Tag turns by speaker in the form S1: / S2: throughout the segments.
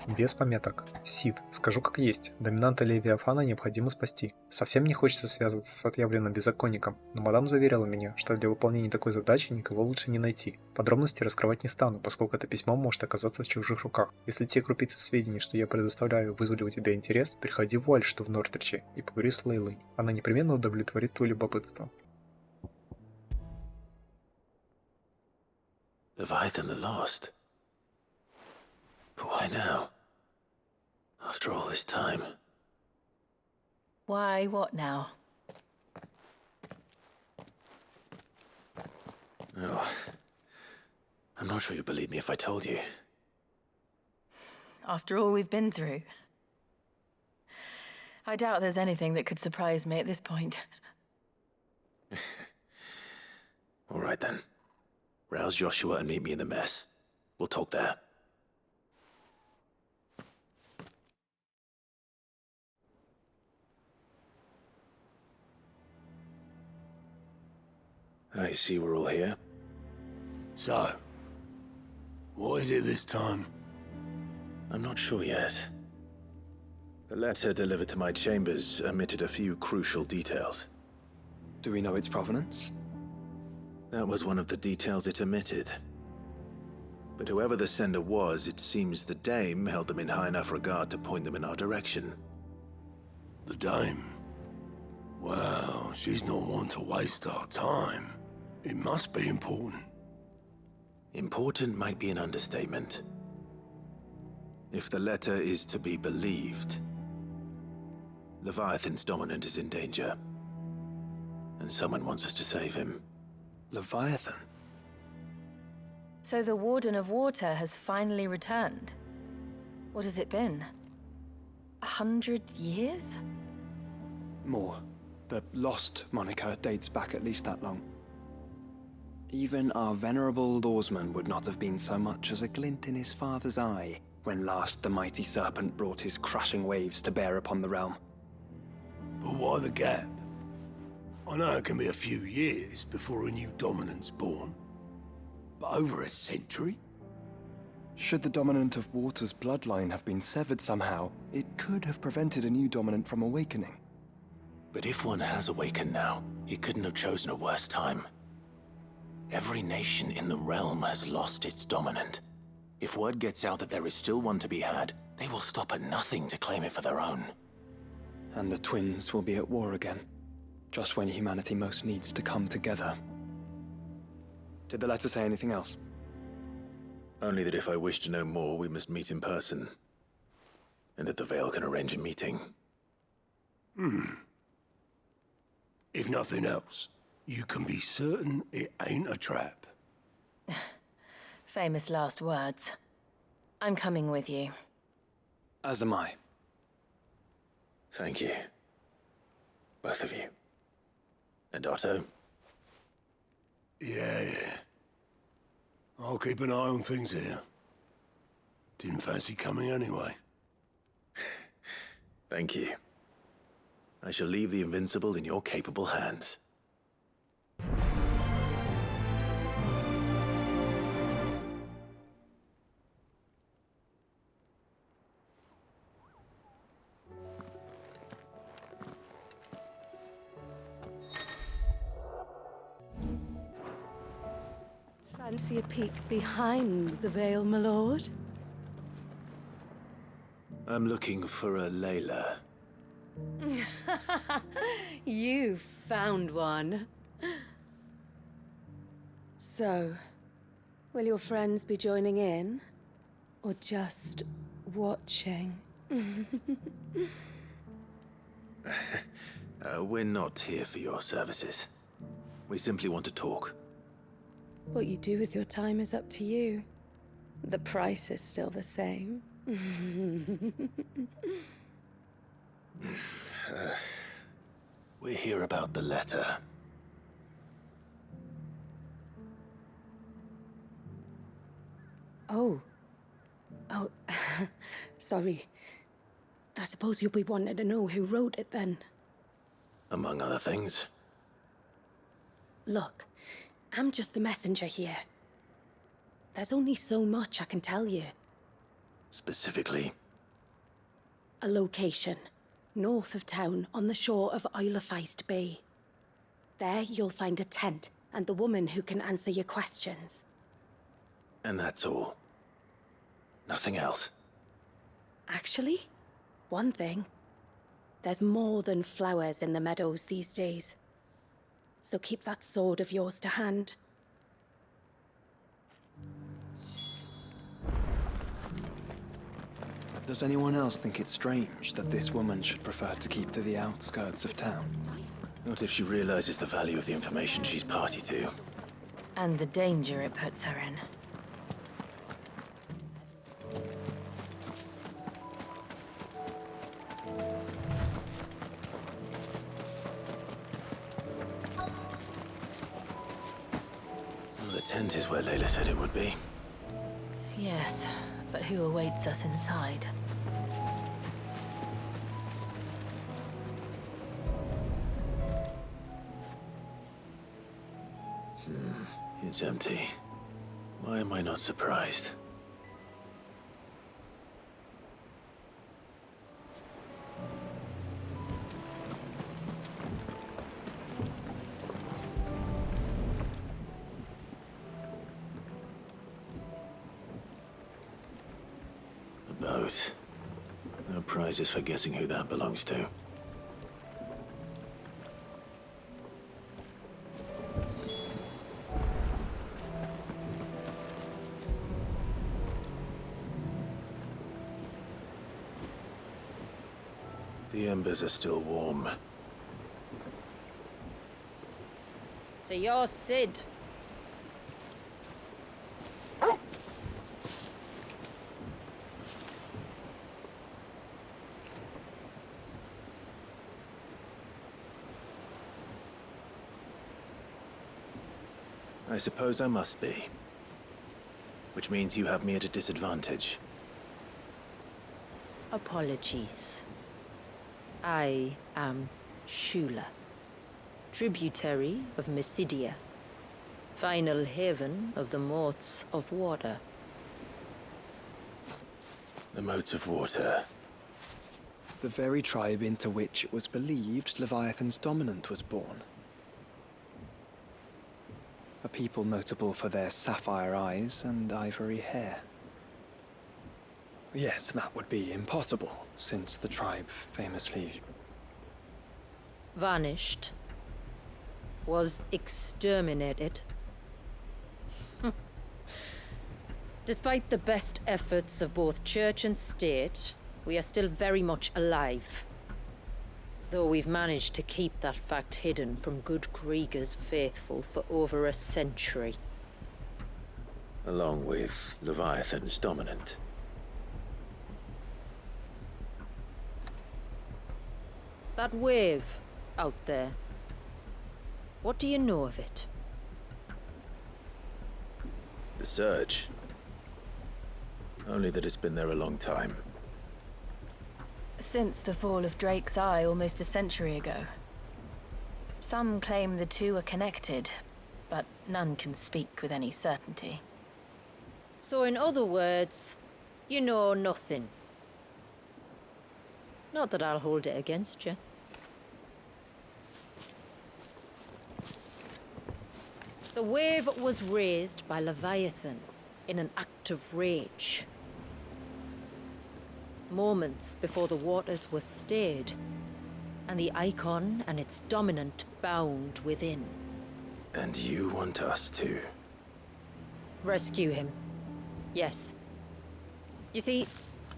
S1: Без пометок. Сид. Скажу как есть. Доминанта Левиафана необходимо спасти. Совсем не хочется связываться с отъявленным беззаконником, но мадам заверила меня, что для выполнения такой задачи никого лучше не найти. Подробности раскрывать не стану, поскольку это письмо может оказаться в чужих руках. Если те крупицы сведений, что я предоставляю, вызвали у тебя интерес, приходи в Уальшту в Нортриче и поговори с Лейлой. Она непременно удовлетворит твое любопытство.
S2: Leviathan the Lost. But why now? After all this time.
S3: Why, what now?
S2: Oh. I'm not sure you'd believe me if I told you.
S3: After all we've been through. I doubt there's anything that could surprise me at this point.
S2: All right then. Rouse Joshua and meet me in the mess. We'll talk there. I see we're all here.
S4: So, what is it this time?
S2: I'm not sure yet. The letter delivered to my chambers omitted a few crucial details.
S5: Do we know its provenance?
S2: That was one of the details it omitted. But whoever the sender was, it seems the dame held them in high enough regard to point them in our direction.
S4: The dame? Well, she's not one to waste our time. It must be important.
S2: Important might be an understatement. If the letter is to be believed, Leviathan's dominant is in danger. And someone wants us to save him.
S5: Leviathan?
S3: So the Warden of Water has finally returned. What has it been? 100 years?
S5: More. The Lost moniker dates back at least that long. Even our venerable lawsman would not have been so much as a glint in his father's eye when last the mighty serpent brought his crushing waves to bear upon the realm.
S4: But why the gap? I know it can be a few years before a new dominant's born. But over a century?
S5: Should the dominant of Water's bloodline have been severed somehow, it could have prevented a new dominant from awakening.
S2: But if one has awakened now, he couldn't have chosen a worse time. Every nation in the realm has lost its dominant. If word gets out that there is still one to be had, they will stop at nothing to claim it for their own.
S5: And the twins will be at war again, just when humanity most needs to come together. Did the letter say anything else?
S2: Only that if I wish to know more, we must meet in person. And that the Veil can arrange a meeting.
S4: If nothing else, you can be certain it ain't a trap.
S3: Famous last words. I'm coming with you.
S5: As am I.
S2: Thank you. Both of you. And Otto?
S4: Yeah. I'll keep an eye on things here. Didn't fancy coming anyway.
S2: Thank you. I shall leave the Invincible in your capable hands.
S6: Fancy a peek behind the veil, my lord?
S2: I'm looking for a Layla.
S6: You found one. So, will your friends be joining in? Or just watching?
S2: We're not here for your services. We simply want to talk.
S6: What you do with your time is up to you. The price is still the same.
S2: We're here about the letter.
S6: Oh, sorry. I suppose you'll be wanting to know who wrote it then.
S2: Among other things.
S6: Look, I'm just the messenger here. There's only so much I can tell you.
S2: Specifically?
S6: A location, north of town, on the shore of Isle Bay. There you'll find a tent and the woman who can answer your questions.
S2: And that's all? Nothing else?
S6: Actually, one thing. There's more than flowers in the meadows these days. So keep that sword of yours to hand.
S5: Does anyone else think it's strange that this woman should prefer to keep to the outskirts of town?
S2: Not if she realizes the value of the information she's party to.
S3: And the danger it puts her in.
S2: Well, the tent is where Layla said it would be.
S3: Yes, but who awaits us inside?
S2: It's empty. Why am I not surprised? A boat. No prizes for guessing who that belongs to. The embers are still warm.
S3: So you're Sid.
S2: I suppose I must be. Which means you have me at a disadvantage.
S7: Apologies. I am Shula, tributary of Misidia, final haven of the moats of water.
S2: The moats of water.
S5: The very tribe into which it was believed Leviathan's dominant was born. A people notable for their sapphire eyes and ivory hair. Yes, that would be impossible, since the tribe famously...
S7: Vanished. Was exterminated. Despite the best efforts of both church and state, we are still very much alive. Though we've managed to keep that fact hidden from good Kriegers faithful for over a century.
S2: Along with Leviathan's dominant.
S7: That wave out there. What do you know of it?
S2: The surge. Only that it's been there a long time.
S3: Since the fall of Drake's Eye almost a century ago. Some claim the two are connected, but none can speak with any certainty.
S7: So in other words, you know nothing. Not that I'll hold it against you. The wave was raised by Leviathan in an act of rage. Moments before the waters were stayed, and the icon and its dominant bound within.
S2: And you want us to?
S7: Rescue him. Yes. You see,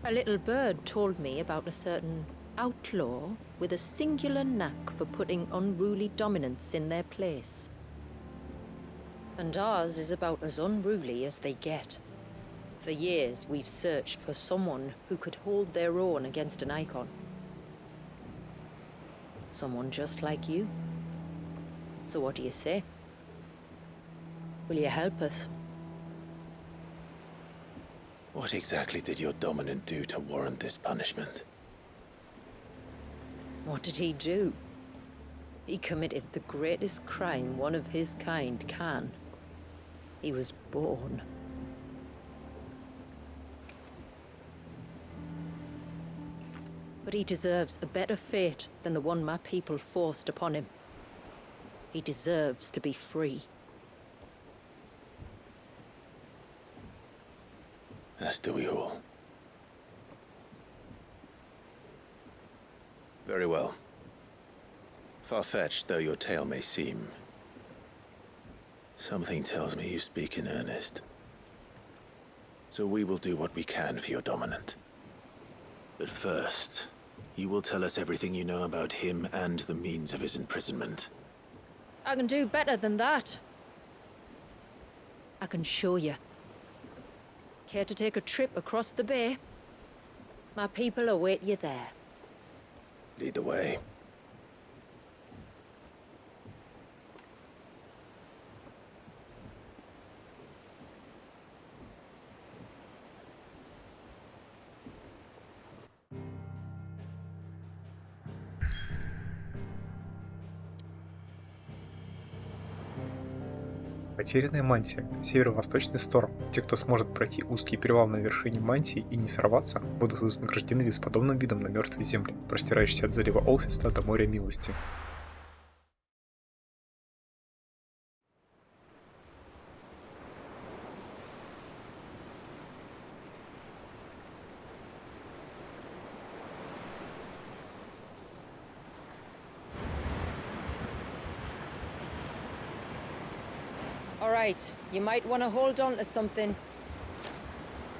S7: a little bird told me about a certain outlaw with a singular knack for putting unruly dominants in their place. And ours is about as unruly as they get. For years, we've searched for someone who could hold their own against an icon. Someone just like you. So what do you say? Will you help us?
S2: What exactly did your dominant do to warrant this punishment?
S7: What did he do? He committed the greatest crime one of his kind can. He was born. But he deserves a better fate than the one my people forced upon him. He deserves to be free.
S2: As do we all. Very well. Far-fetched though your tale may seem, something tells me you speak in earnest. So we will do what we can for your dominant. But first, you will tell us everything you know about him and the means of his imprisonment.
S7: I can do better than that. I can show you. Care to take a trip across the bay? My people await you there.
S2: Lead the way.
S1: Потерянная мантия. Северо-восточный Сторм. Те, кто сможет пройти узкий перевал на вершине мантии и не сорваться, будут вознаграждены бесподобным видом на мертвой земле, простирающейся от залива Олфиста до моря Милости.
S7: Alright, you might want to hold on to something.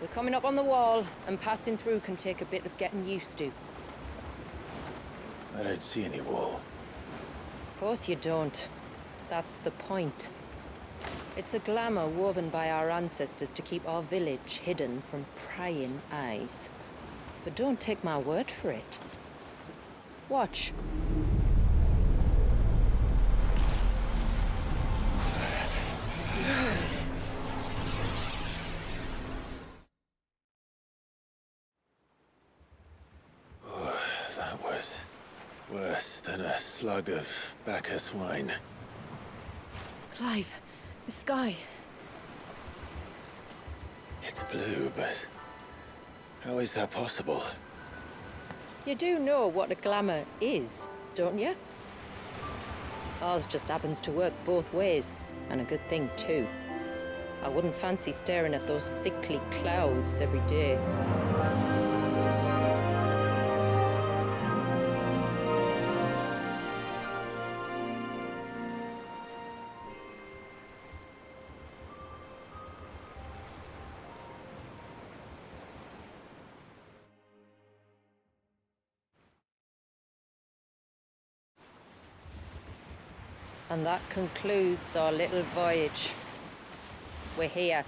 S7: We're coming up on the wall, and passing through can take a bit of getting used to.
S2: I don't see any wall.
S7: Of course you don't. That's the point. It's a glamour woven by our ancestors to keep our village hidden from prying eyes. But don't take my word for it. Watch.
S2: That was worse than a slug of Bacchus wine.
S3: Clive, the sky.
S2: It's blue, but how is that possible?
S7: You do know what a glamour is, don't you? Ours just happens to work both ways, and a good thing too. I wouldn't fancy staring at those sickly clouds every day. And that concludes our little voyage. We're here.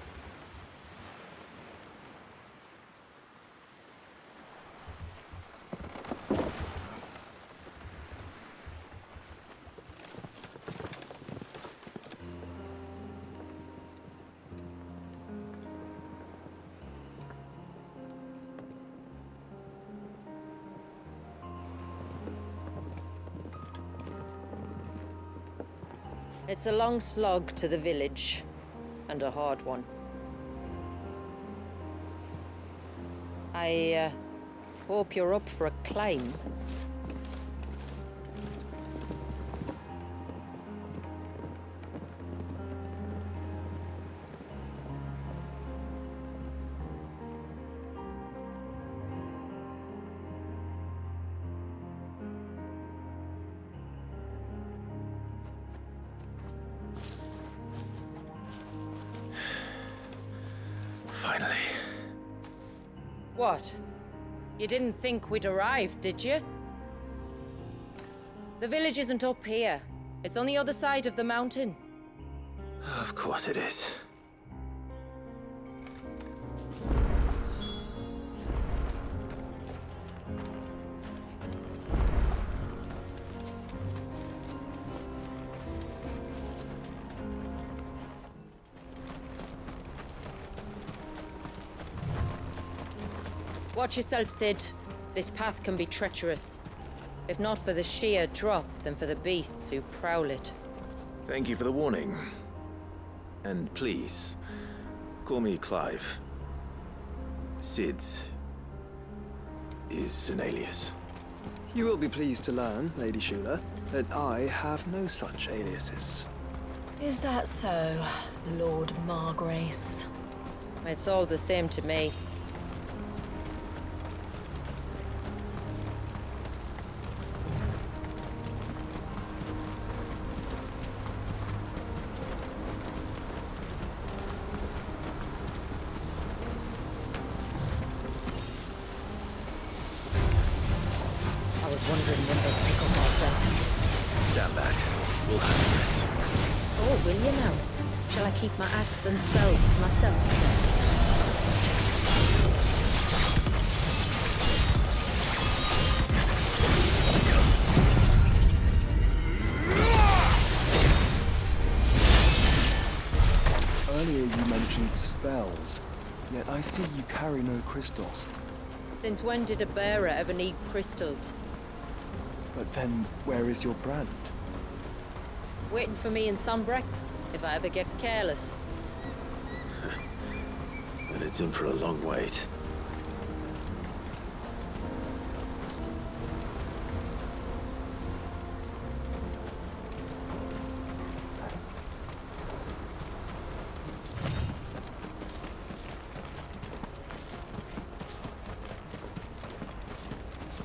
S7: It's a long slog to the village, and a hard one. I hope you're up for a climb.
S2: Finally.
S7: What? You didn't think we'd arrived, did you? The village isn't up here. It's on the other side of the mountain.
S2: Of course it is.
S7: Watch yourself, Sid. This path can be treacherous. If not for the sheer drop, then for the beasts who prowl it.
S2: Thank you for the warning. And please, call me Clive. Sid is an alias.
S5: You will be pleased to learn, Lady Shula, that I have no such aliases.
S3: Is that so, Lord Margrace?
S7: It's all the same to me. I was wondering when they'd pick up our scent.
S2: Stand back. We'll handle this.
S7: Oh, will you now? Shall I keep my axe and spells to myself?
S5: Earlier you mentioned spells, yet I see you carry no crystals.
S7: Since when did a bearer ever need crystals?
S5: But then, where is your brand?
S7: Waiting for me in Sombrek, if I ever get careless.
S2: Then it's in for a long wait.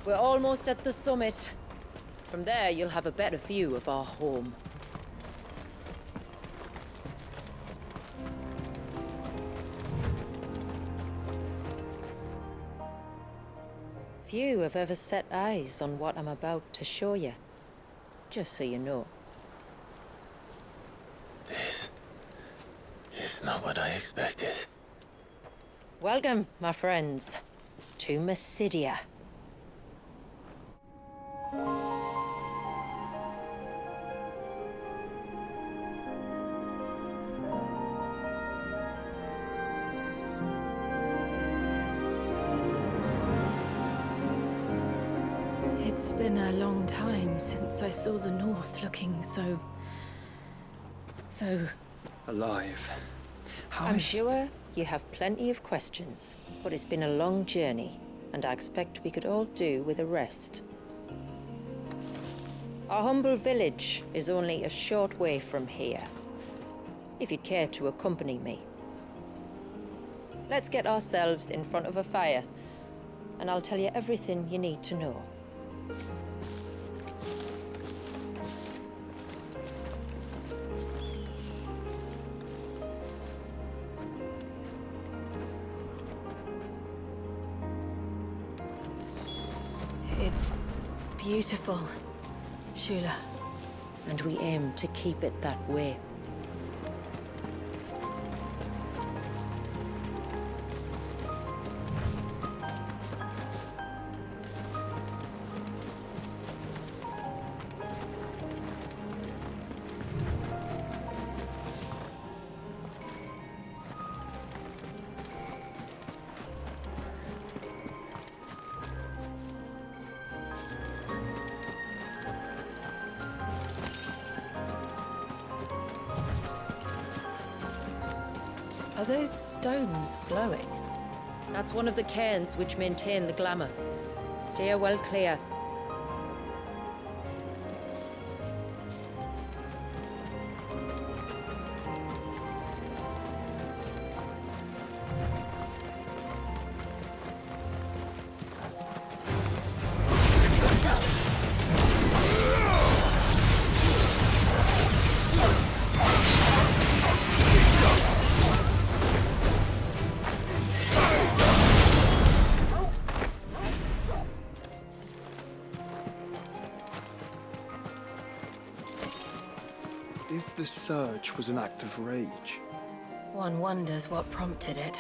S7: We're almost at the summit. From there, you'll have a better view of our home. Few have ever set eyes on what I'm about to show you. Just so you know.
S2: This is not what I expected.
S7: Welcome, my friends, to Misidia.
S3: It's been a long time since I saw the North looking so...
S5: Alive. How
S7: I'm
S5: is-
S7: sure you have plenty of questions, but it's been a long journey, and I expect we could all do with a rest. Our humble village is only a short way from here, if you'd care to accompany me. Let's get ourselves in front of a fire, and I'll tell you everything you need to know.
S3: It's beautiful, Shula.
S7: And we aim to keep it that way.
S3: Are those stones glowing?
S7: That's one of the cairns which maintain the glamour. Steer well clear.
S5: If the surge was an act of rage,
S3: One wonders what prompted it.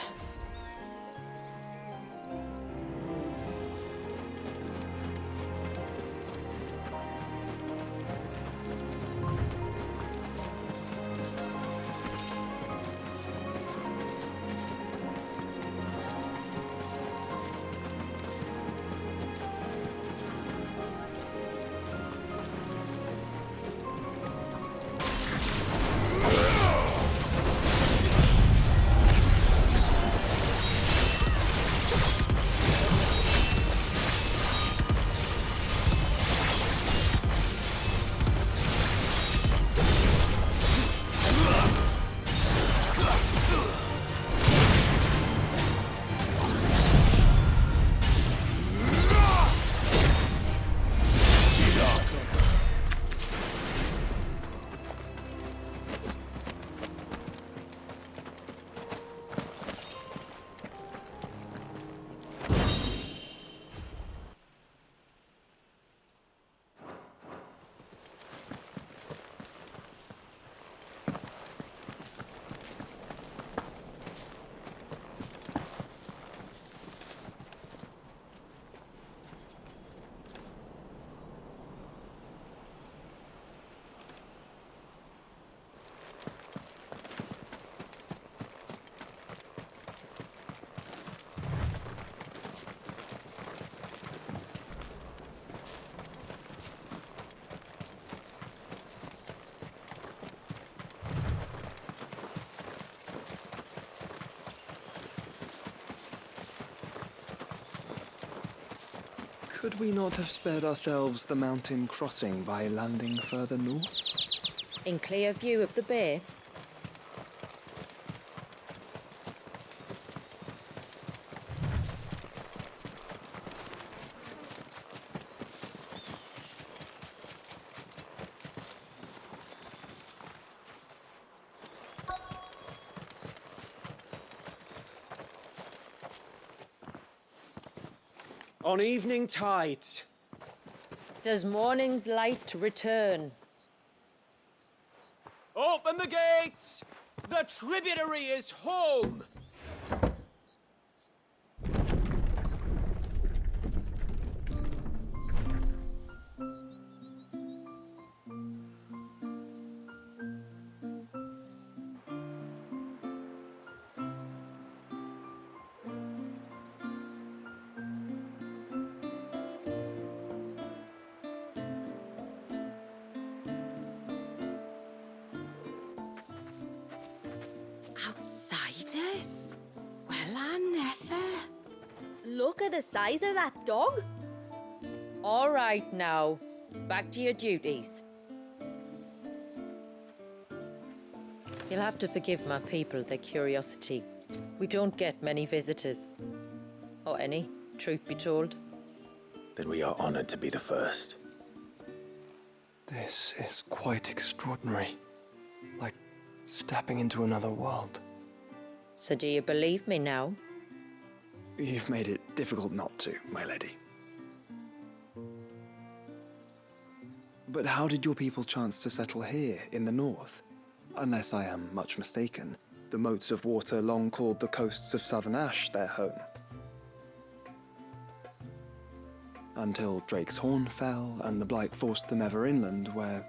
S5: Could we not have spared ourselves the mountain crossing by landing further north?
S7: In clear view of the bay?
S8: On evening tides.
S7: Does morning's light return?
S8: Open the gates! The tributary is home!
S6: Outsiders? Well, I never.
S9: Look at the size of that dog.
S7: All right now, back to your duties. You'll have to forgive my people their curiosity. We don't get many visitors. Or any, truth be told.
S2: Then we are honored to be the first.
S5: This is quite extraordinary. Like stepping into another world.
S7: So do you believe me now?
S5: You've made it difficult not to, my lady. But how did your people chance to settle here in the north? Unless I am much mistaken, the moats of water long called the coasts of southern Ash their home. Until Drake's Horn fell and the Blight forced them ever inland, where...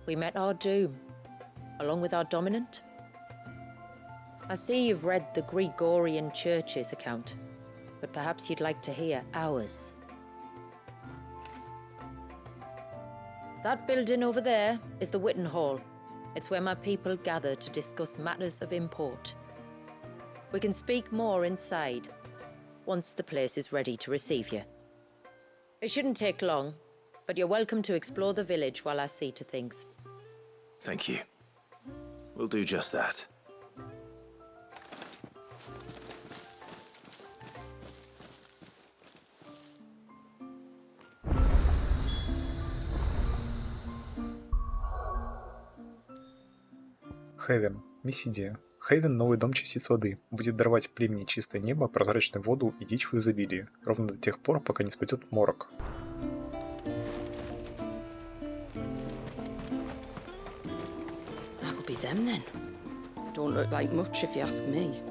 S7: We met our doom, along with our dominant. I see you've read the Gregorian Church's account, but perhaps you'd like to hear ours. That building over there is the Witten Hall. It's where my people gather to discuss matters of import. We can speak more inside, once the place is ready to receive you. It shouldn't take long, but you're welcome to explore the village while I see to things.
S2: Thank you. We'll do just that.
S1: Хевен. Мисидия. Хевен — новый дом частиц воды. Будет даровать племени чистое небо, прозрачную воду и дичь в изобилии. Ровно до тех пор, пока не спадет морок.
S6: That'll be them then. Don't look like much if you ask me.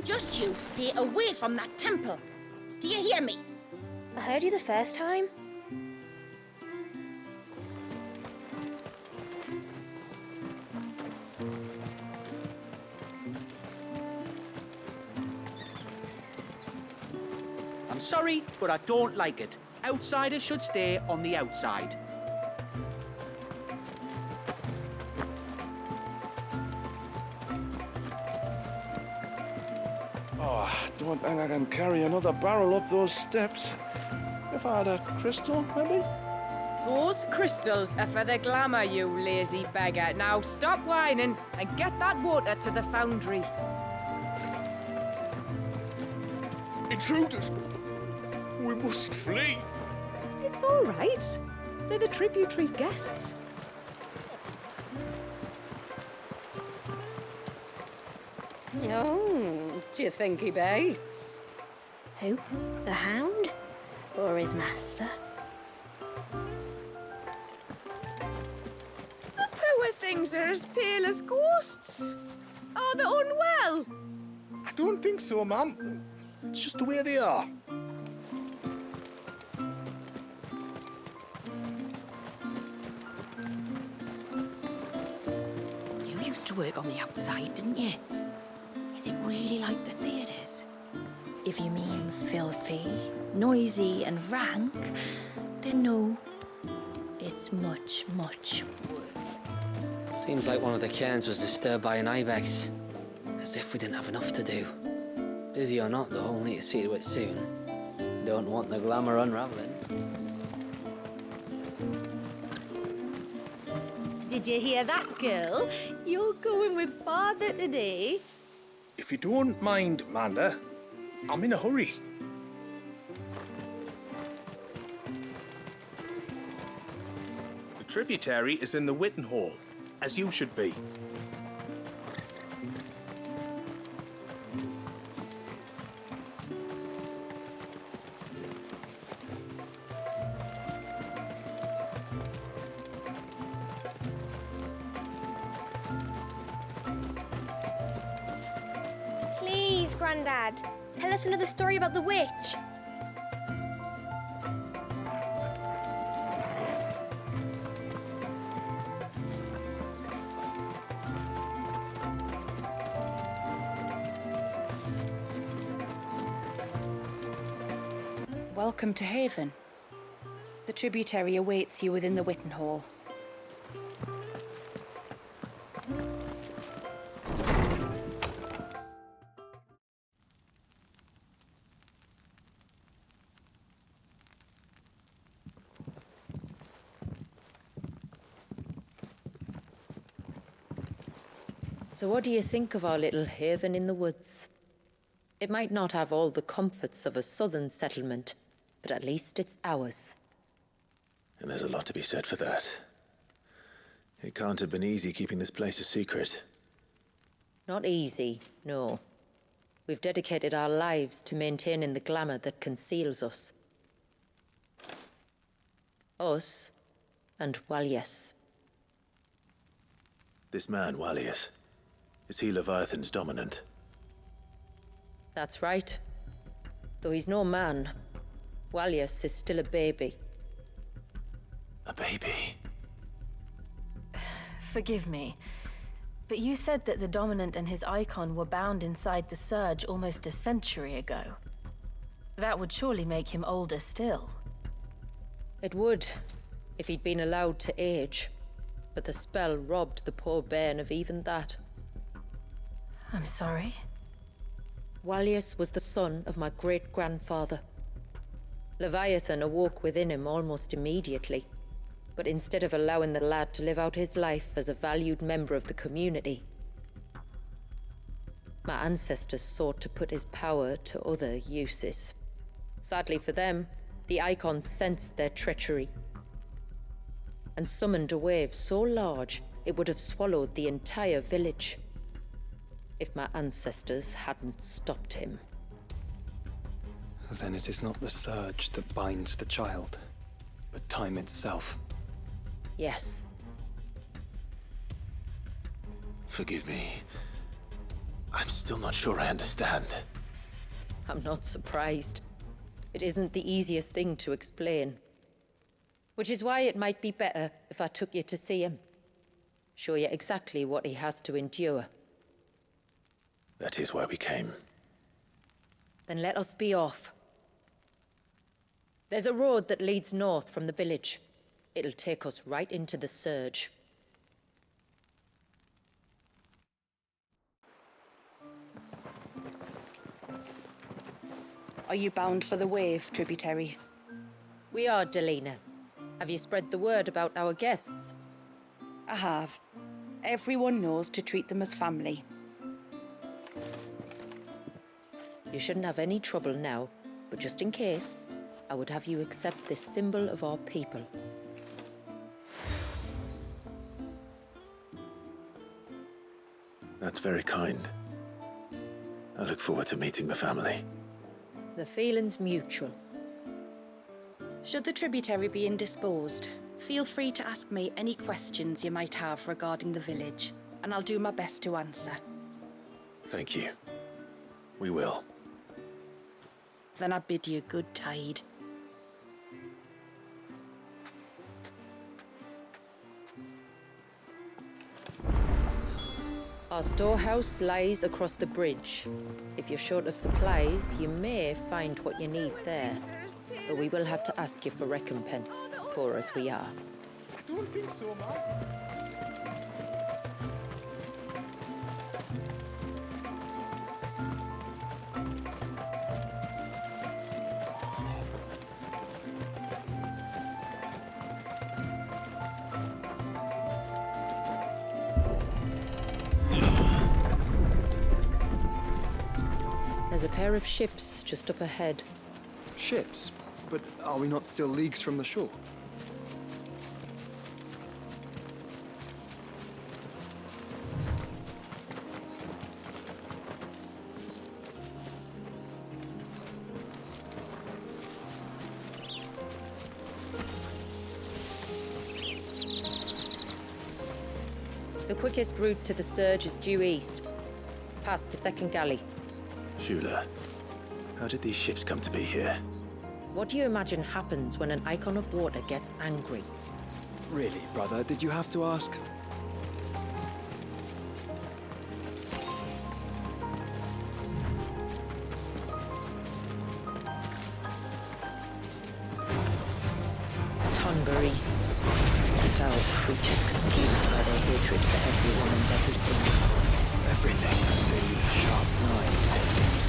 S9: Just you stay away from that temple. Do you hear me?
S10: I heard you the first time.
S8: I'm sorry, but I don't like it. Outsiders should stay on the outside.
S4: Oh, I don't think I can carry another barrel up those steps. If I had a crystal, maybe?
S11: Those crystals are for the glamour, you lazy beggar. Now stop whining and get that water to the foundry.
S4: Intruders! We must flee!
S11: It's all right. They're the tributary's guests.
S6: Oh, do you think he baits?
S10: Who? The Hound? Or his master?
S11: The poor things are as pale as ghosts. Are they unwell?
S4: I don't think so, ma'am. It's just the way they are.
S6: You used to work on the outside, didn't you? Is it really like they say it is?
S3: If you mean filthy, noisy, and rank, then no. It's much, much worse.
S12: Seems like one of the cairns was disturbed by an ibex. As if we didn't have enough to do. Busy or not, though, we'll need to see to it soon. Don't want the glamour unraveling.
S10: Did you hear that, girl? You're going with father today.
S13: If you don't mind, Manda, I'm in a hurry. The tributary is in the Witten Hall, as you should be.
S14: Please, Grandad, tell us another story about the witch.
S15: Welcome to Haven. The tributary awaits you within the Witten Hall.
S7: So what do you think of our little haven in the woods? It might not have all the comforts of a southern settlement, but at least it's ours.
S2: And there's a lot to be said for that. It can't have been easy keeping this place a secret.
S7: Not easy, no. We've dedicated our lives to maintaining the glamour that conceals us. Us, and Walius.
S2: This man, Walius, is he Leviathan's dominant?
S7: That's right. Though he's no man, Walius is still a baby.
S2: A baby?
S3: Forgive me, but you said that the Dominant and his icon were bound inside the Surge almost a century ago. That would surely make him older still.
S7: It would, if he'd been allowed to age. But the spell robbed the poor bairn of even that.
S3: I'm sorry?
S7: Walius was the son of my great-grandfather. Leviathan awoke within him almost immediately. But instead of allowing the lad to live out his life as a valued member of the community, my ancestors sought to put his power to other uses. Sadly for them, the icons sensed their treachery and summoned a wave so large it would have swallowed the entire village if my ancestors hadn't stopped him.
S5: Then it is not the surge that binds the child, but time itself.
S7: Yes.
S2: Forgive me. I'm still not sure I understand.
S7: I'm not surprised. It isn't the easiest thing to explain. Which is why it might be better if I took you to see him. Show you exactly what he has to endure.
S2: That is why we came.
S7: Then let us be off. There's a road that leads north from the village. It'll take us right into the Surge.
S15: Are you bound for the Wave, tributary?
S7: We are, Delina. Have you spread the word about our guests?
S15: I have. Everyone knows to treat them as family.
S7: You shouldn't have any trouble now, but just in case, I would have you accept this symbol of our people.
S2: That's very kind. I look forward to meeting the family.
S7: The feeling's mutual.
S15: Should the tributary be indisposed, feel free to ask me any questions you might have regarding the village, and I'll do my best to answer.
S2: Thank you. We will.
S15: Then I bid you good tide.
S7: Our storehouse lies across the bridge. If you're short of supplies, you may find what you need there. Though we will have to ask you for recompense, poor as we are.
S16: I don't think so, Mom.
S7: There's a pair of ships just up ahead.
S5: Ships? But are we not still leagues from the shore?
S7: The quickest route to the surge is due east, past the second galley.
S2: Shula, how did these ships come to be here?
S7: What do you imagine happens when an icon of water gets angry?
S5: Really, brother, did you have to ask?
S7: Tonberries. Foul creatures consumed by their hatred for everyone and everything.
S5: Everything, save sharp knives, it seems.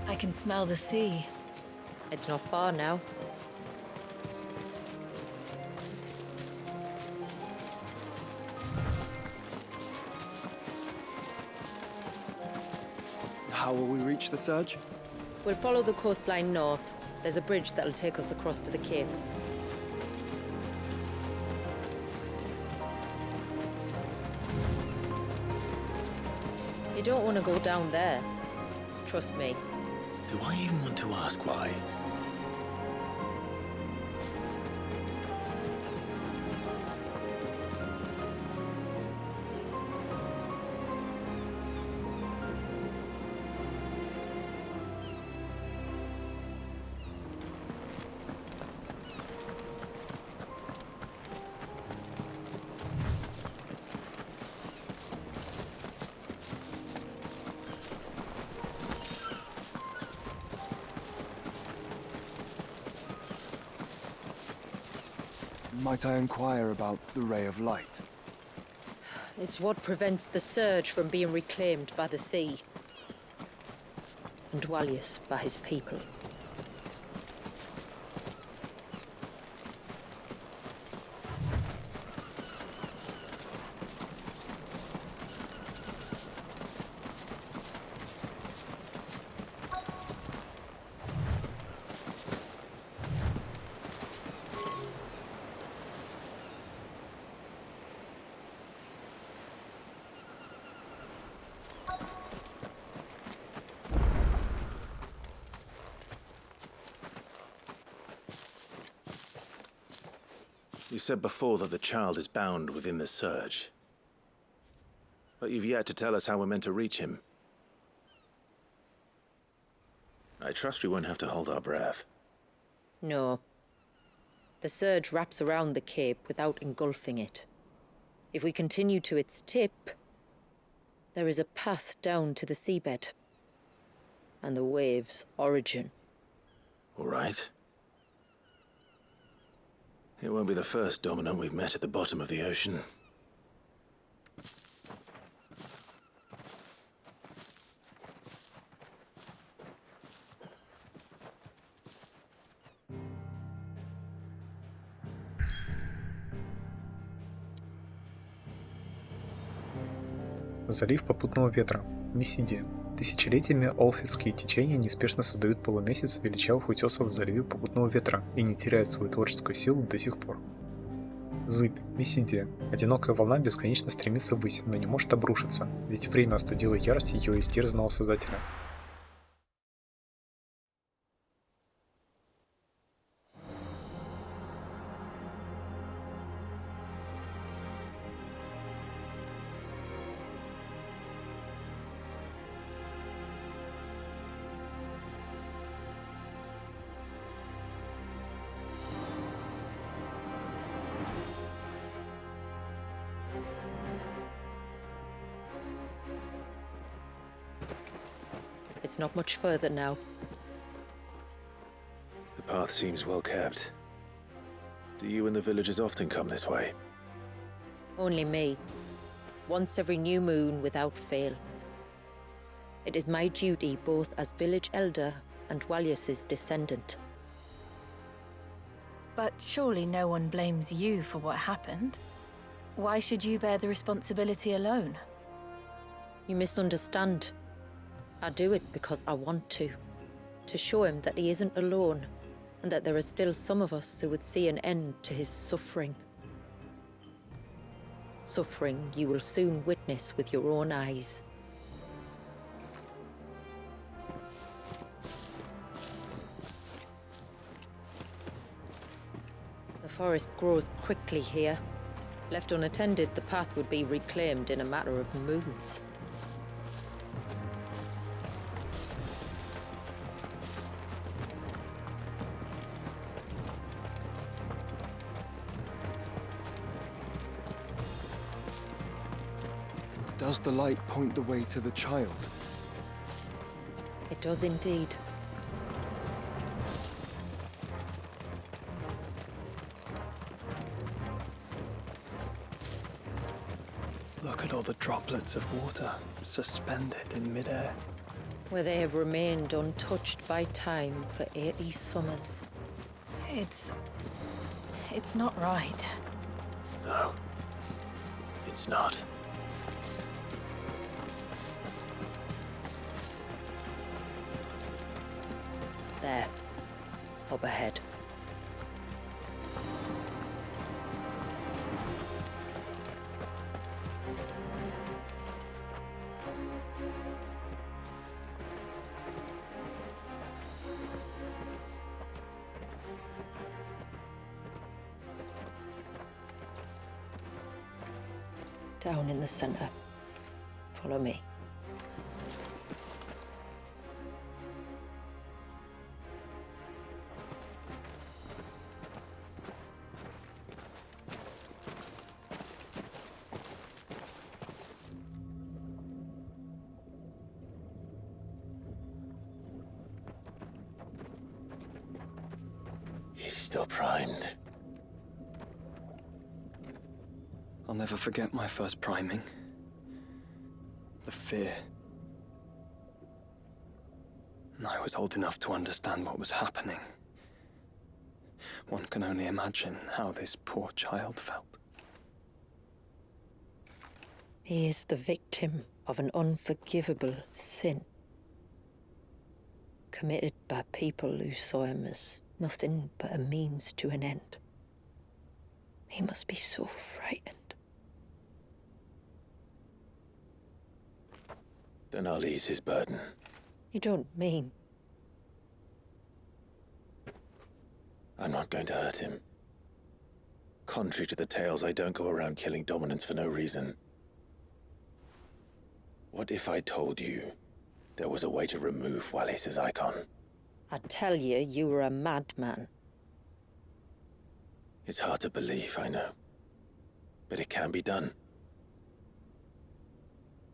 S3: I can smell the sea.
S7: It's not far now.
S5: How will we reach the surge?
S7: We'll follow the coastline north. There's a bridge that'll take us across to the cape. You don't want to go down there. Trust me.
S2: Do I even want to ask why?
S5: Might I inquire about the ray of light?
S7: It's what prevents the surge from being reclaimed by the sea. And Dwalius by his people.
S2: You said before that the child is bound within the surge. But you've yet to tell us how we're meant to reach him. I trust we won't have to hold our breath.
S7: No. The surge wraps around the cape without engulfing it. If we continue to its tip, There is a path down to the seabed. And the wave's origin.
S2: All right. It won't be the first dominant we've met at the bottom of the ocean.
S1: Залив попутного ветра. Мисидия. Тысячелетиями олфитские течения неспешно создают полумесяц величавых утесов в заливе попутного ветра и не теряют свою творческую силу до сих пор. Зыбь. Мисидия. Одинокая волна бесконечно стремится ввысь, но не может обрушиться, ведь время остудило ярость ее истерзанного создателя.
S7: It's not much further now.
S2: The path seems well kept. Do you and the villagers often come this way?
S7: Only me. Once every new moon without fail. It is my duty both as village elder and Walius's descendant.
S3: But surely no one blames you for what happened. Why should you bear the responsibility alone?
S7: You misunderstand. I do it because I want to show him that he isn't alone, and that there are still some of us who would see an end to his suffering. Suffering you will soon witness with your own eyes. The forest grows quickly here. Left unattended, the path would be reclaimed in a matter of moons.
S5: Does the light point the way to the child?
S7: It does indeed.
S5: Look at all the droplets of water suspended in midair.
S7: Where they have remained untouched by time for 80 summers.
S3: It's not right.
S2: No. It's not.
S7: There. Up ahead. Down in the center. Follow me.
S2: He's still primed.
S5: I'll never forget my first priming. The fear. And I was old enough to understand what was happening. One can only imagine how this poor child felt.
S7: He is the victim of an unforgivable sin. Committed by people who saw him as nothing but a means to an end. He must be so frightened.
S2: Then I'll ease his burden.
S7: You don't mean?
S2: I'm not going to hurt him. Contrary to the tales, I don't go around killing dominants for no reason. What if I told you there was a way to remove Walius's icon?
S7: I'd tell you you were a madman.
S2: It's hard to believe, I know. But it can be done.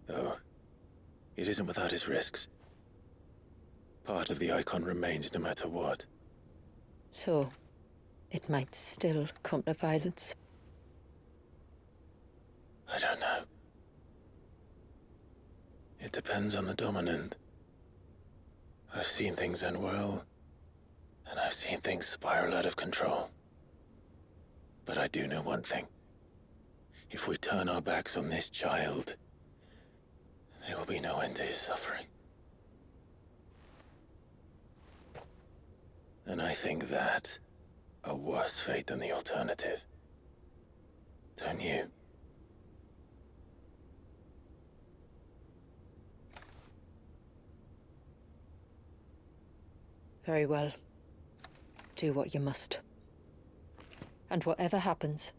S2: Though, It isn't without its risks. Part of the icon remains no matter what.
S7: So, it might still come to violence.
S2: I don't know. It depends on the dominant. I've seen things end well, and I've seen things spiral out of control. But I do know one thing. If we turn our backs on this child, there will be no end to his suffering. And I think that a worse fate than the alternative. Don't you?
S7: Very well. Do what you must. And whatever happens,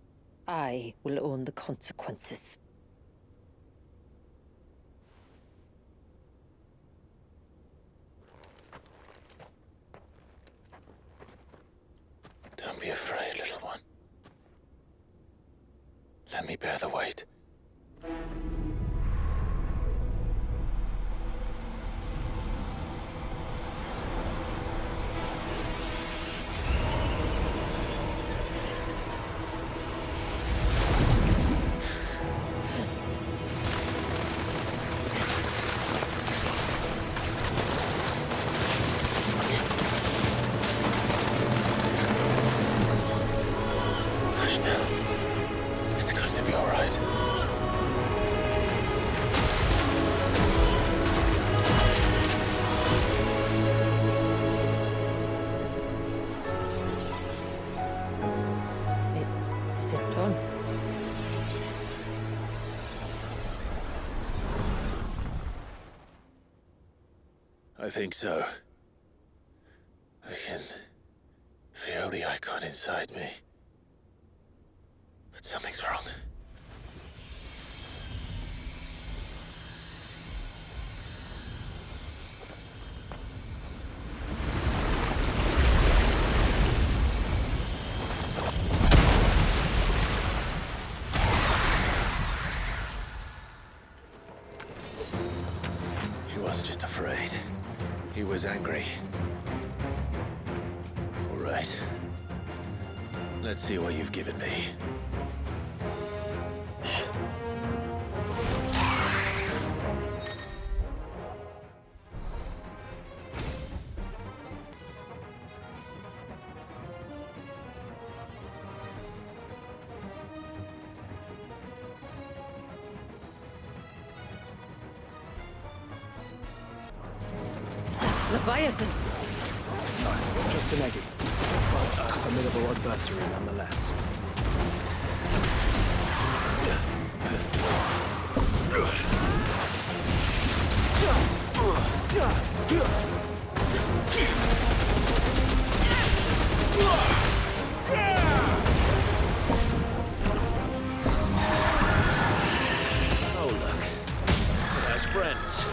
S7: I will own the consequences.
S2: Don't be afraid, little one. Let me bear the weight. I think so. I can feel the icon inside me. But something's wrong. He wasn't just afraid. He was angry. All right. Let's see what you've given me.
S7: Leviathan!
S5: No, just an eggy. But a formidable adversary nonetheless.
S2: Oh, look. It has friends.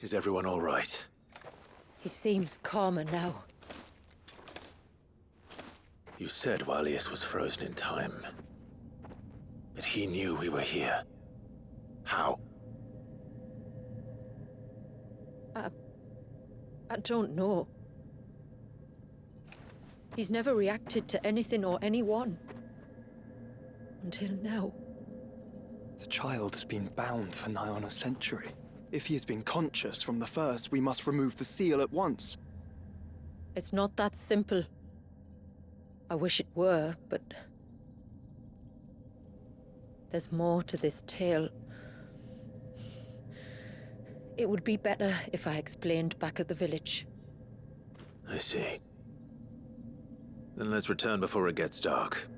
S2: Is everyone all right?
S7: He seems calmer now.
S2: You said Walius was frozen in time. But he knew we were here. How?
S7: I don't know. He's never reacted to anything or anyone. Until now.
S5: The child has been bound for nigh on a century. If he has been conscious from the first, we must remove the seal at once.
S7: It's not that simple. I wish it were, but... there's more to this tale. It would be better if I explained back at the village.
S2: I see. Then let's return before it gets dark.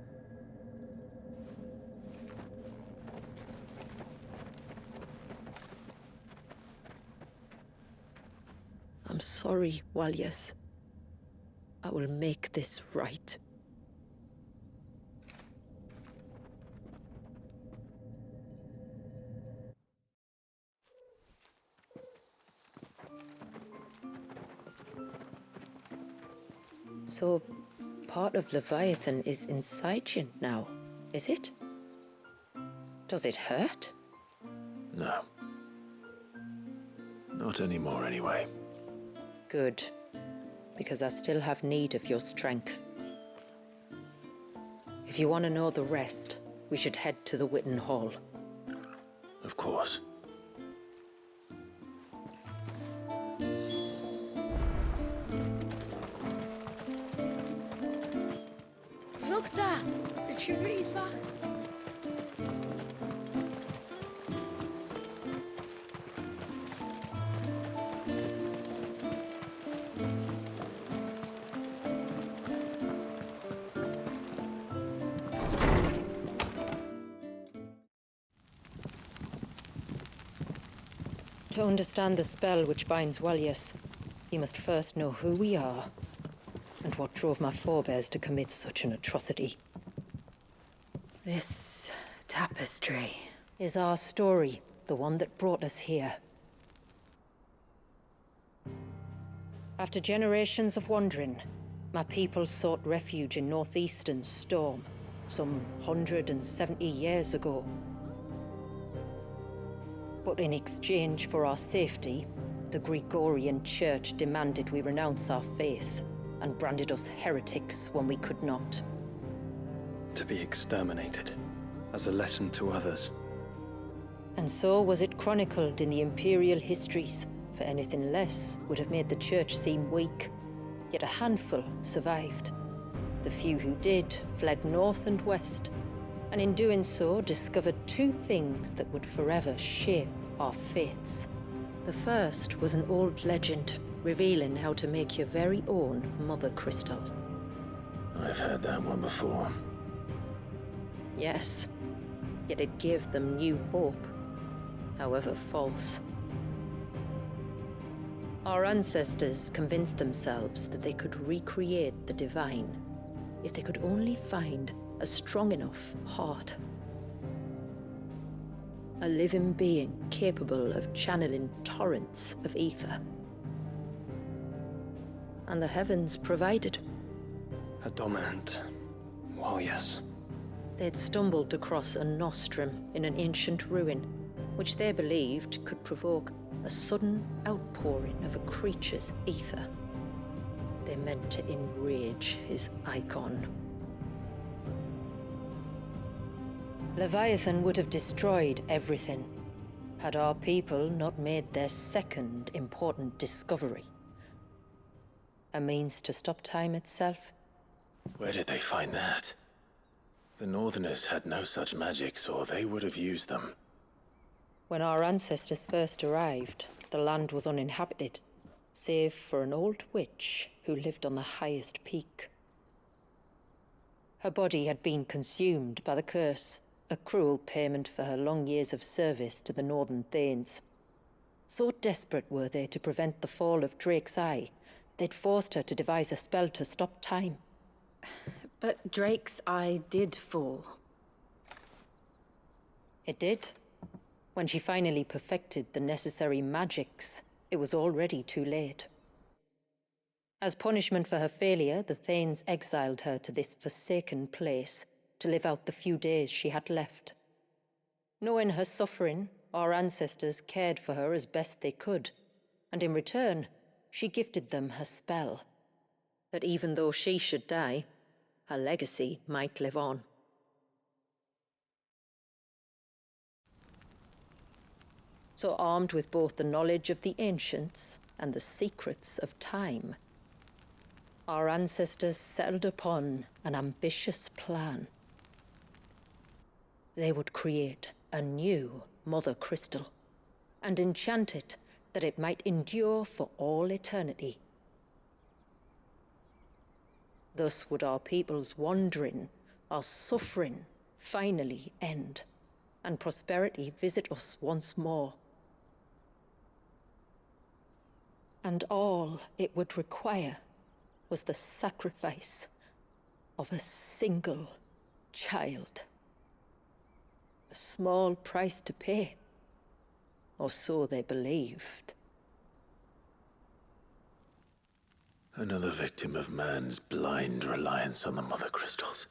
S7: I'm sorry, Walius. I will make this right. So, part of Leviathan is inside you now, is it? Does it hurt?
S2: No. Not anymore, anyway.
S7: Good. Because I still have need of your strength. If you want to know the rest, we should head to the Witten Hall.
S2: Of course.
S10: Look, Dad! The Trinity's back.
S7: To understand the spell which binds Walius, you must first know who we are, and what drove my forebears to commit such an atrocity. This tapestry is our story, the one that brought us here. After generations of wandering, my people sought refuge in northeastern Storm, some 170 years ago. But in exchange for our safety, the Gregorian Church demanded we renounce our faith and branded us heretics when we could not.
S5: To be exterminated, as a lesson to others.
S7: And so was it chronicled in the imperial histories, for anything less would have made the Church seem weak. Yet a handful survived. The few who did fled north and west, and in doing so discovered two things that would forever shape our fates. The first was an old legend, revealing how to make your very own Mother Crystal.
S2: I've heard that one before.
S7: Yes, yet it gave them new hope, however false. Our ancestors convinced themselves that they could recreate the divine if they could only find a strong enough heart. A living being capable of channeling torrents of ether. And the heavens provided.
S5: A dominant. Well, yes.
S7: They'd stumbled across a nostrum in an ancient ruin, which they believed could provoke a sudden outpouring of a creature's ether. They meant to enrage his icon. Leviathan would have destroyed everything, had our people not made their second important discovery. A means to stop time itself.
S2: Where did they find that? The Northerners had no such magics, or they would have used them.
S7: When our ancestors first arrived, the land was uninhabited, save for an old witch who lived on the highest peak. Her body had been consumed by the curse, a cruel payment for her long years of service to the Northern Thanes. So desperate were they to prevent the fall of Drake's Eye, they'd forced her to devise a spell to stop time.
S3: But Drake's Eye did fall.
S7: It did. When she finally perfected the necessary magics, it was already too late. As punishment for her failure, the Thanes exiled her to this forsaken place to live out the few days she had left. Knowing her suffering, our ancestors cared for her as best they could, and in return, she gifted them her spell, that even though she should die, her legacy might live on. So armed with both the knowledge of the ancients and the secrets of time, our ancestors settled upon an ambitious plan. They would create a new Mother Crystal and enchant it that it might endure for all eternity. Thus would our people's wandering, our suffering, finally end, and prosperity visit us once more. And all it would require was the sacrifice of a single child. A small price to pay, or so they believed.
S2: Another victim of man's blind reliance on the Mother Crystals.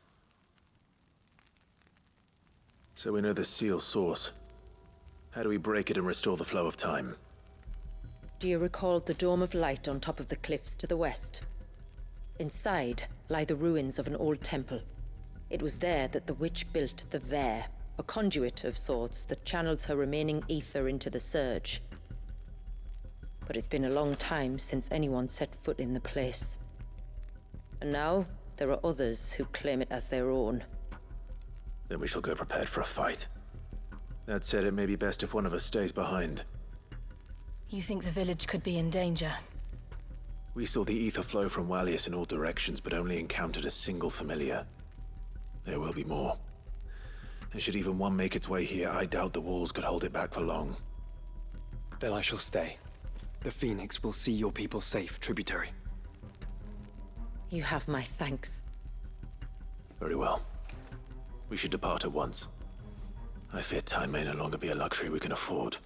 S2: So we know the seal source. How do we break it and restore the flow of time?
S7: Do you recall the dome of light on top of the cliffs to the west? Inside lie the ruins of an old temple. It was there that the witch built the Vare, a conduit of sorts that channels her remaining ether into the surge. But it's been a long time since anyone set foot in the place. And now there are others who claim it as their own.
S2: Then we shall go prepared for a fight. That said, it may be best if one of us stays behind.
S3: You think the village could be in danger?
S2: We saw the ether flow from Wallius in all directions, but only encountered a single familiar. There will be more. And should even one make its way here, I doubt the walls could hold it back for long.
S5: Then I shall stay. The Phoenix will see your people safe, tributary.
S7: You have my thanks.
S2: Very well. We should depart at once. I fear time may no longer be a luxury we can afford.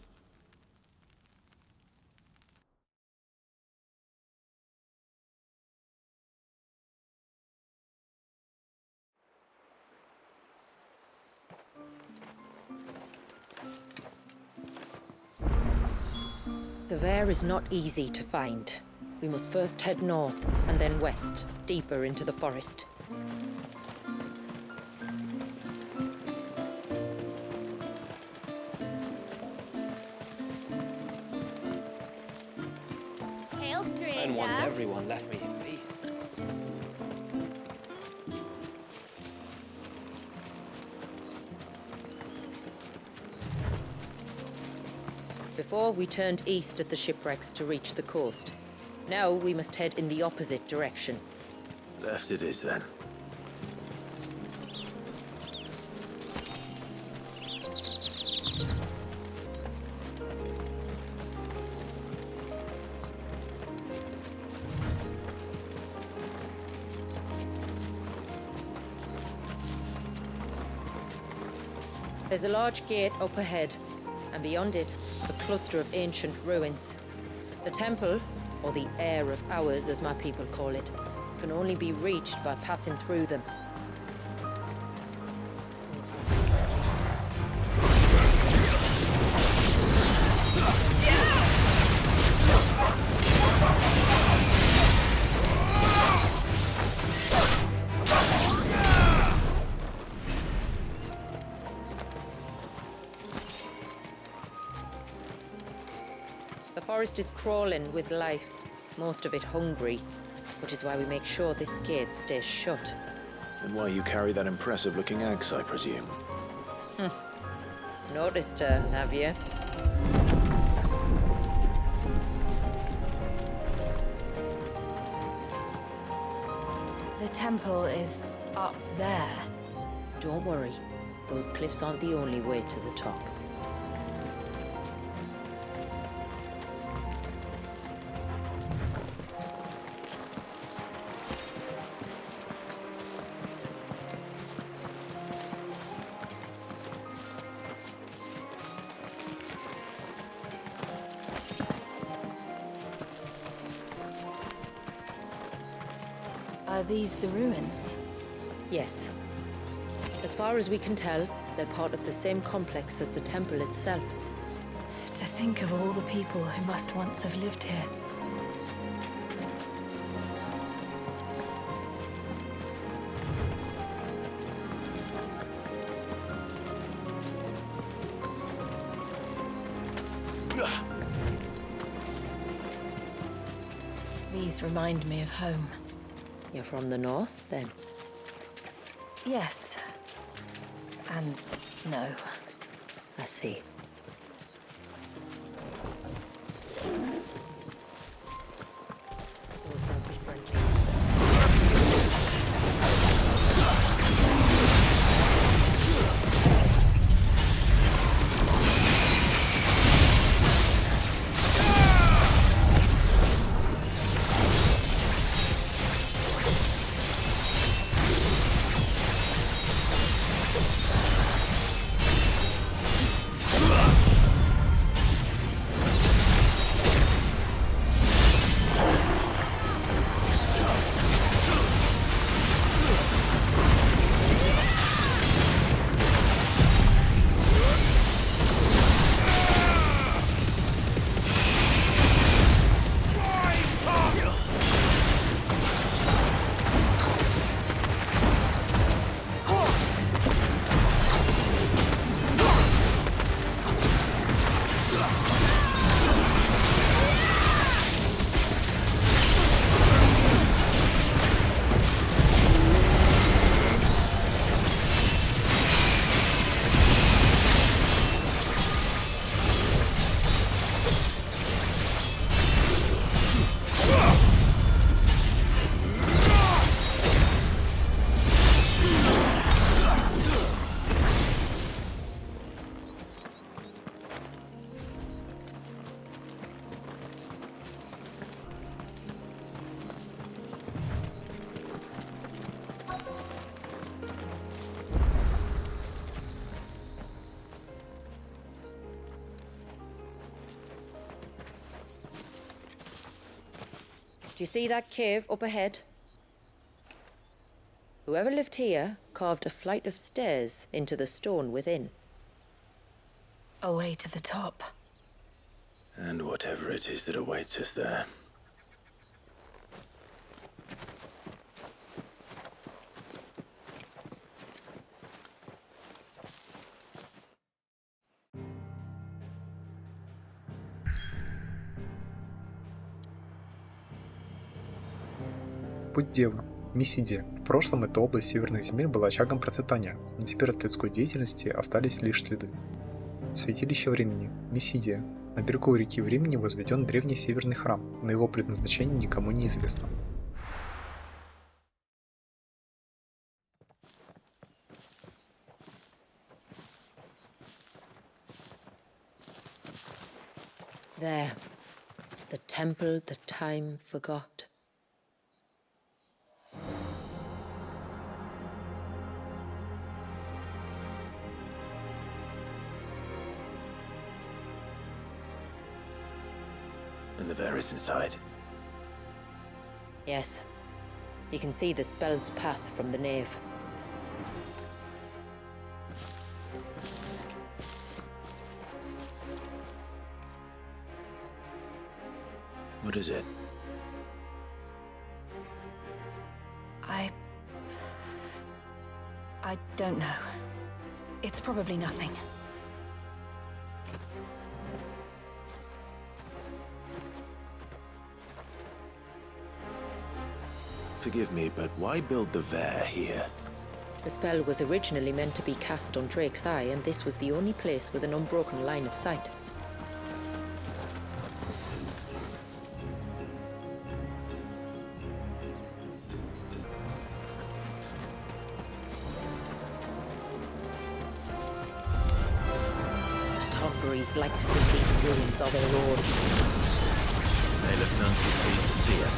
S7: The Vare is not easy to find. We must first head north, and then west, deeper into the forest.
S10: Hail, stranger.
S12: And once everyone left me in peace.
S7: Before, we turned east at the shipwrecks to reach the coast. Now we must head in the opposite direction.
S2: Left it is, then.
S7: There's a large gate up ahead, and beyond it, a cluster of ancient ruins. The temple, or the Heir of Hours as my people call it, can only be reached by passing through them. The forest is crawling with life, most of it hungry, which is why we make sure this gate stays shut.
S2: And why you carry that impressive-looking axe, I presume?
S7: Noticed her, have you?
S3: The temple is up there.
S7: Don't worry, those cliffs aren't the only way to the top.
S3: Are these the ruins?
S7: Yes. As far as we can tell, they're part of the same complex as the temple itself.
S3: To think of all the people who must once have lived here. These remind me of home.
S7: You're from the north, then?
S3: Yes. And no.
S7: I see. Those won't be friendly. Do you see that cave up ahead? Whoever lived here carved a flight of stairs into the stone within.
S3: A way to the top.
S2: And whatever it is that awaits us there.
S1: Путь Девы. Мисидия. В прошлом эта область северных земель была очагом процветания, но теперь от людской деятельности остались лишь следы. Святилище времени. Мисидия. На берегу реки времени возведен древний северный храм, но его предназначение никому не известно.
S7: There. The temple that time forgot.
S2: And the Varys inside?
S7: Yes. You can see the spell's path from the nave.
S2: What is it?
S3: I don't know. It's probably nothing.
S2: Forgive me, but why build the Vare here?
S7: The spell was originally meant to be cast on Drake's Eye, and this was the only place with an unbroken line of sight. The Tonberries like to think these ruins are their own.
S2: They look none too pleased to see us.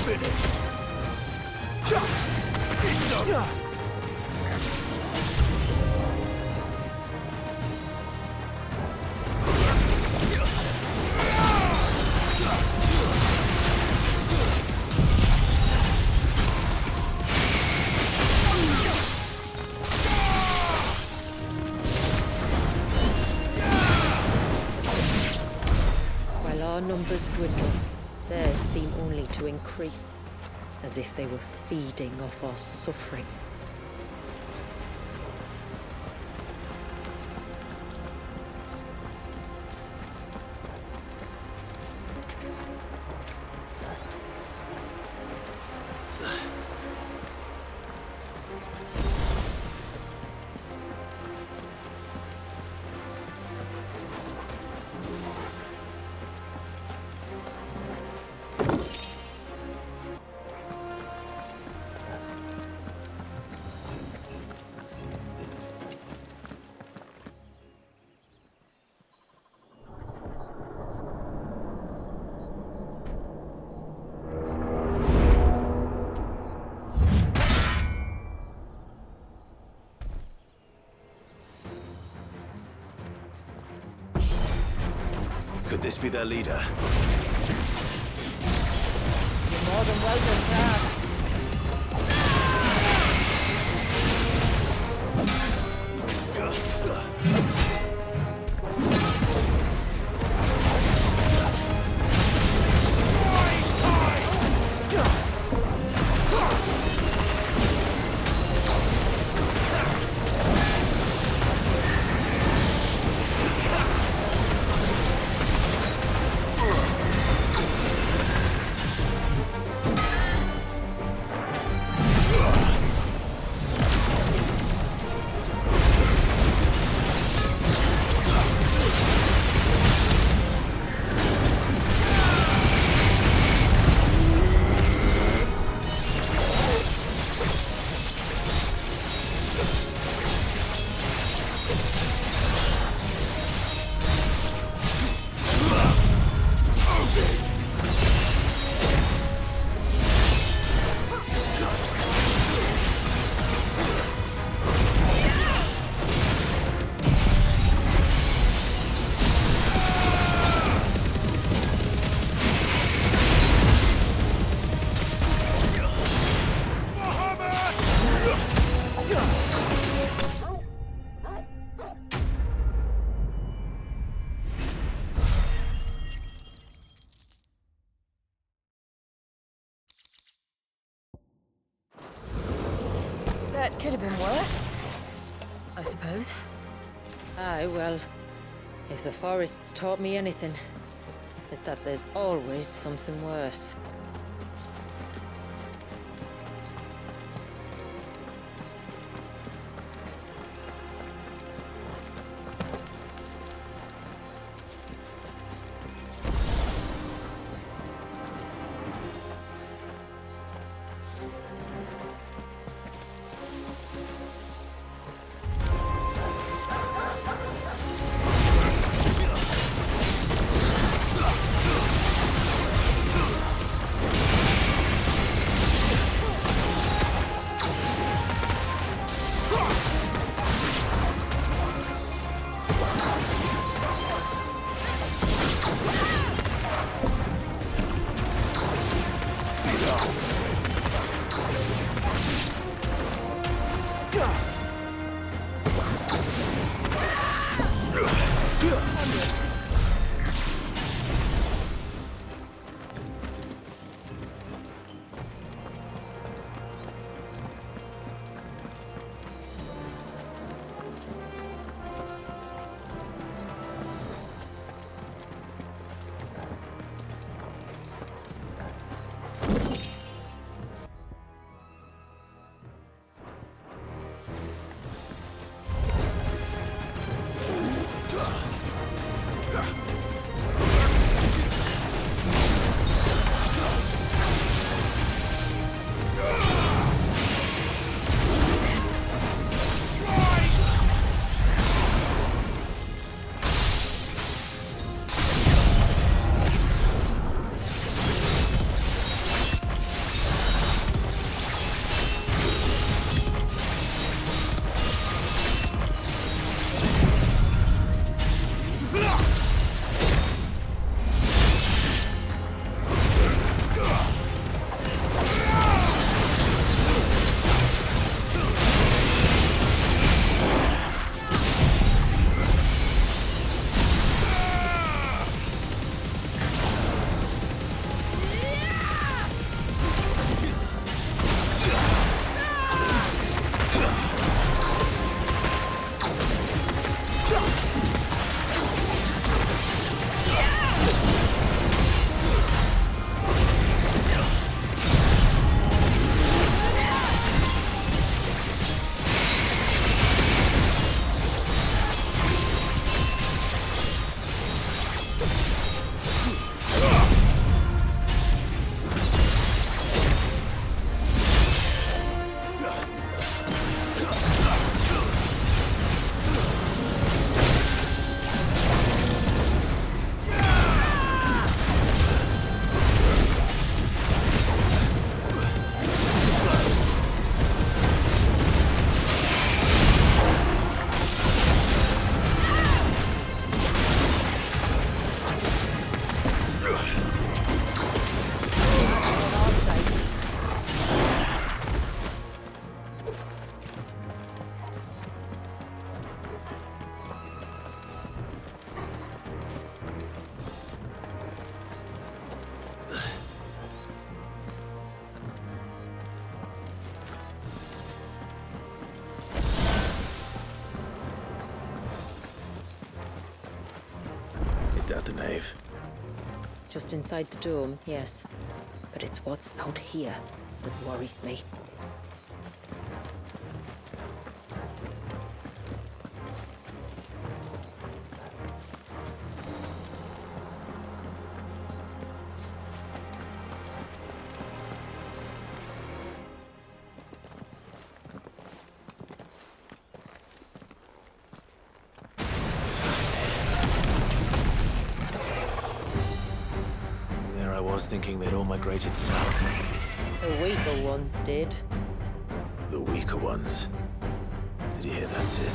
S4: finished. It's over.
S7: While our numbers dwindle, theirs seem only to increase, as if they were feeding off our suffering.
S2: Could this be their leader?
S11: You're more than welcome, sir.
S3: That could have been worse, I suppose.
S7: Aye, well, if the forest's taught me anything, it's that there's always something worse. just inside the dome, yes. But it's what's out here that worries me.
S2: Thinking they'd all migrated south.
S7: The weaker ones did.
S2: The weaker ones? Did you hear that, Sid?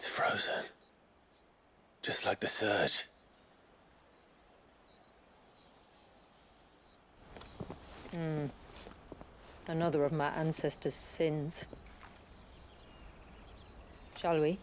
S2: Frozen. Just like the surge.
S7: Another of my ancestors' sins. Shall we?